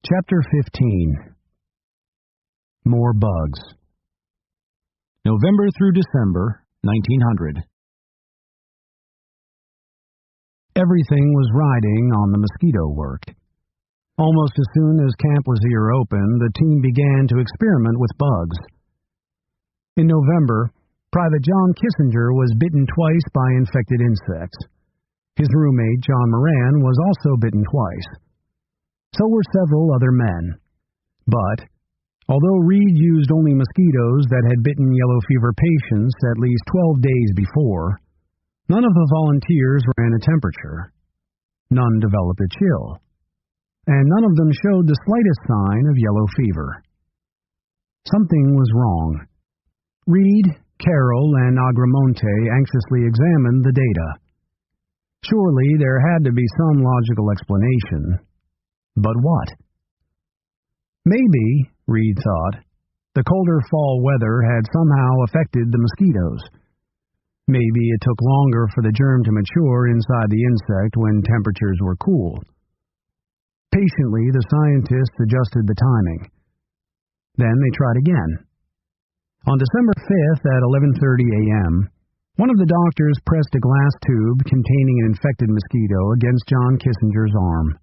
Chapter 15. More Bugs. November through December, 1900. Everything was riding on the mosquito work. Almost as soon as Camp Wazir opened, the team began to experiment with bugs. In November, Private John Kissinger was bitten twice by infected insects. His roommate, John Moran, was also bitten twice. So were several other men. But, although Reed used only mosquitoes that had bitten yellow fever patients at least 12 days before, none of the volunteers ran a temperature. None developed a chill. And none of them showed the slightest sign of yellow fever. Something was wrong. Reed, Carroll, and Agramonte anxiously examined the data. Surely there had to be some logical explanation. But what? Maybe, Reed thought, the colder fall weather had somehow affected the mosquitoes. Maybe it took longer for the germ to mature inside the insect when temperatures were cool. Patiently, the scientists adjusted the timing. Then they tried again. On December 5th at 11:30 a.m., one of the doctors pressed a glass tube containing an infected mosquito against John Kissinger's arm.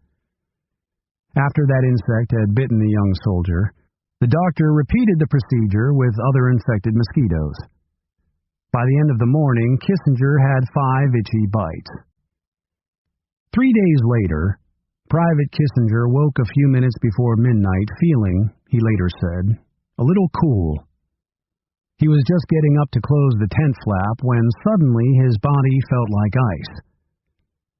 After that insect had bitten the young soldier, the doctor repeated the procedure with other infected mosquitoes. By the end of the morning, Kissinger had 5 itchy bites. 3 days later, Private Kissinger woke a few minutes before midnight feeling, he later said, a little cool. He was just getting up to close the tent flap when suddenly his body felt like ice.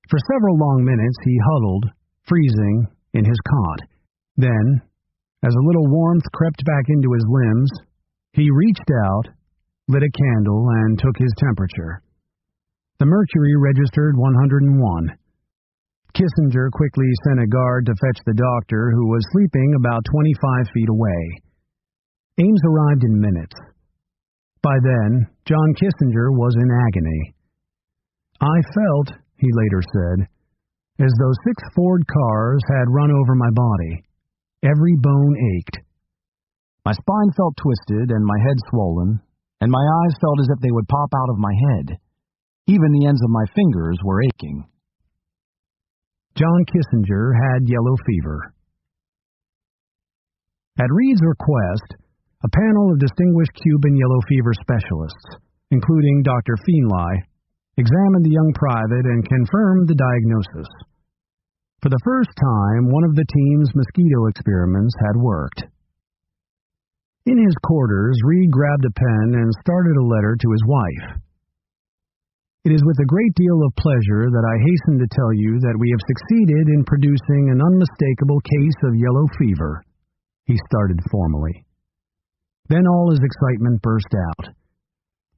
For several long minutes he huddled, freezing, in his cot. Then, as a little warmth crept back into his limbs, he reached out, lit a candle, and took his temperature. The mercury registered 101. Kissinger quickly sent a guard to fetch the doctor, who was sleeping about 25 feet away. Ames arrived in minutes. By then, John Kissinger was in agony. I felt, he later said, as though 6 Ford cars had run over my body. Every bone ached. My spine felt twisted and my head swollen, and my eyes felt as if they would pop out of my head. Even the ends of my fingers were aching. John Kissinger had yellow fever. At Reed's request, a panel of distinguished Cuban yellow fever specialists, including Dr. Feenley, examined the young private and confirmed the diagnosis. For the first time, one of the team's mosquito experiments had worked. In his quarters, Reed grabbed a pen and started a letter to his wife. It is with a great deal of pleasure that I hasten to tell you that we have succeeded in producing an unmistakable case of yellow fever, he started formally. Then all his excitement burst out.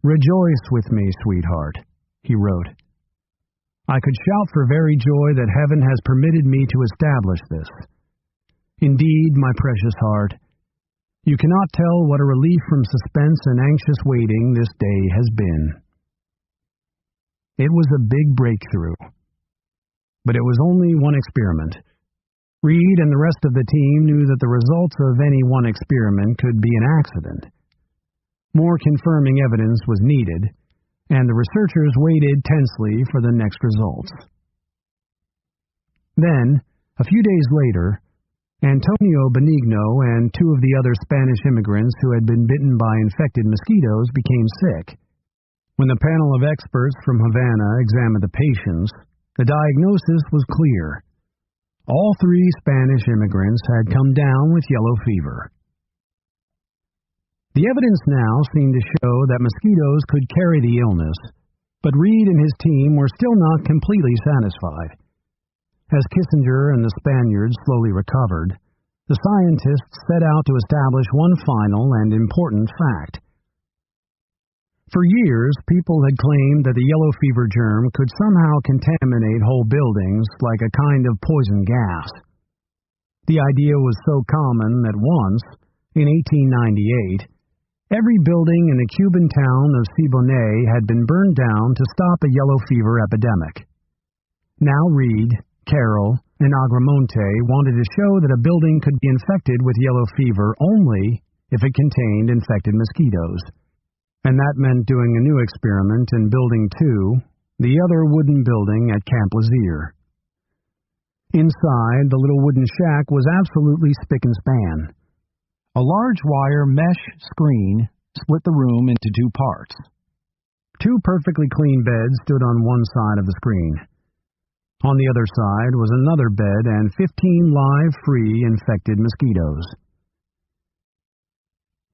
Rejoice with me, sweetheart, he wrote. I could shout for very joy that heaven has permitted me to establish this. Indeed, my precious heart, you cannot tell what a relief from suspense and anxious waiting this day has been. It was a big breakthrough. But it was only one experiment. Reed and the rest of the team knew that the results of any one experiment could be an accident. More confirming evidence was needed, and the researchers waited tensely for the next results. Then, a few days later, Antonio Benigno and 2 of the other Spanish immigrants who had been bitten by infected mosquitoes became sick. When the panel of experts from Havana examined the patients, the diagnosis was clear. All 3 Spanish immigrants had come down with yellow fever. The evidence now seemed to show that mosquitoes could carry the illness, but Reed and his team were still not completely satisfied. As Kissinger and the Spaniards slowly recovered, the scientists set out to establish one final and important fact. For years, people had claimed that the yellow fever germ could somehow contaminate whole buildings like a kind of poison gas. The idea was so common that once, in 1898, every building in the Cuban town of Siboney had been burned down to stop a yellow fever epidemic. Now Reed, Carroll, in Agramonte wanted to show that a building could be infected with yellow fever only if it contained infected mosquitoes. And that meant doing a new experiment in Building 2, the other wooden building at Camp Lazier. Inside, the little wooden shack was absolutely spick and span. A large wire mesh screen split the room into two parts. 2 perfectly clean beds stood on one side of the screen. On the other side was another bed and 15 live, free, infected mosquitoes.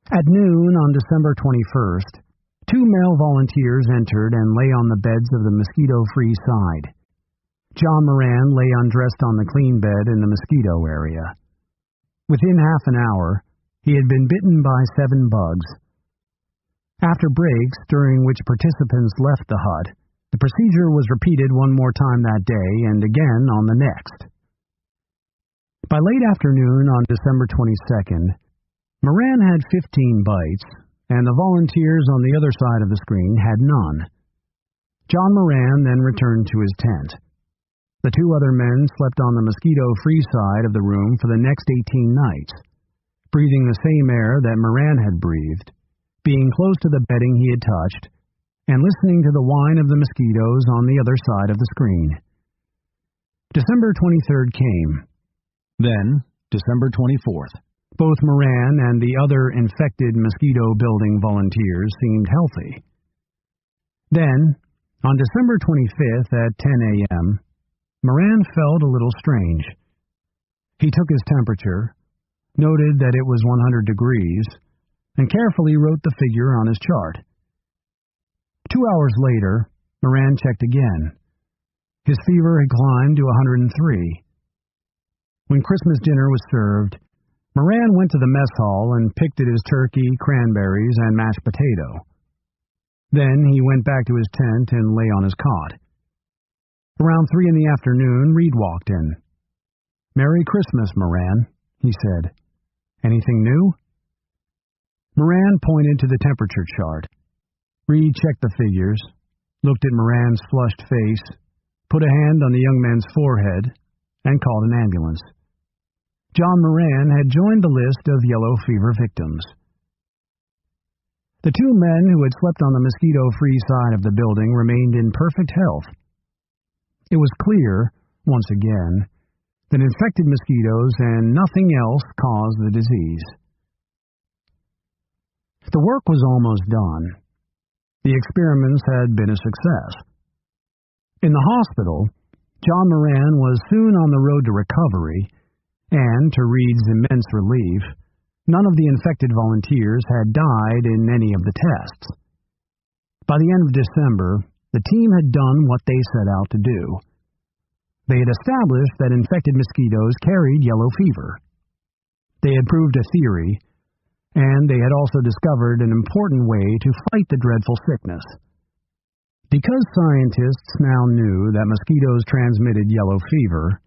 At noon on December 21st, 2 male volunteers entered and lay on the beds of the mosquito-free side. John Moran lay undressed on the clean bed in the mosquito area. Within half an hour, he had been bitten by 7 bugs. After breaks, during which participants left the hut, the procedure was repeated one more time that day and again on the next. By late afternoon on December 22nd, Moran had 15 bites, and the volunteers on the other side of the screen had none. John Moran then returned to his tent. The 2 other men slept on the mosquito-free side of the room for the next 18 nights, breathing the same air that Moran had breathed, being close to the bedding he had touched, and listening to the whine of the mosquitoes on the other side of the screen. December 23rd came. Then, December 24th. Both Moran and the other infected mosquito-building volunteers seemed healthy. Then, on December 25th at 10 a.m., Moran felt a little strange. He took his temperature, noted that it was 100 degrees, and carefully wrote the figure on his chart. 2 hours later, Moran checked again. His fever had climbed to 103. When Christmas dinner was served, Moran went to the mess hall and picked at his turkey, cranberries, and mashed potato. Then he went back to his tent and lay on his cot. Around 3 in the afternoon, Reed walked in. "Merry Christmas, Moran," he said. "Anything new?" Moran pointed to the temperature chart. Reed checked the figures, looked at Moran's flushed face, put a hand on the young man's forehead, and called an ambulance. John Moran had joined the list of yellow fever victims. The 2 men who had slept on the mosquito-free side of the building remained in perfect health. It was clear, once again, that infected mosquitoes and nothing else caused the disease. The work was almost done. The experiments had been a success. In the hospital, John Moran was soon on the road to recovery, and, to Reed's immense relief, none of the infected volunteers had died in any of the tests. By the end of December, the team had done what they set out to do. They had established that infected mosquitoes carried yellow fever. They had proved a theory, and they had also discovered an important way to fight the dreadful sickness. Because scientists now knew that mosquitoes transmitted yellow fever,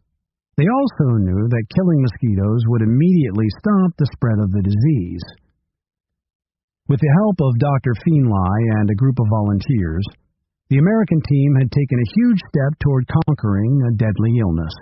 they also knew that killing mosquitoes would immediately stop the spread of the disease. With the help of Dr. Feenley and a group of volunteers, the American team had taken a huge step toward conquering a deadly illness.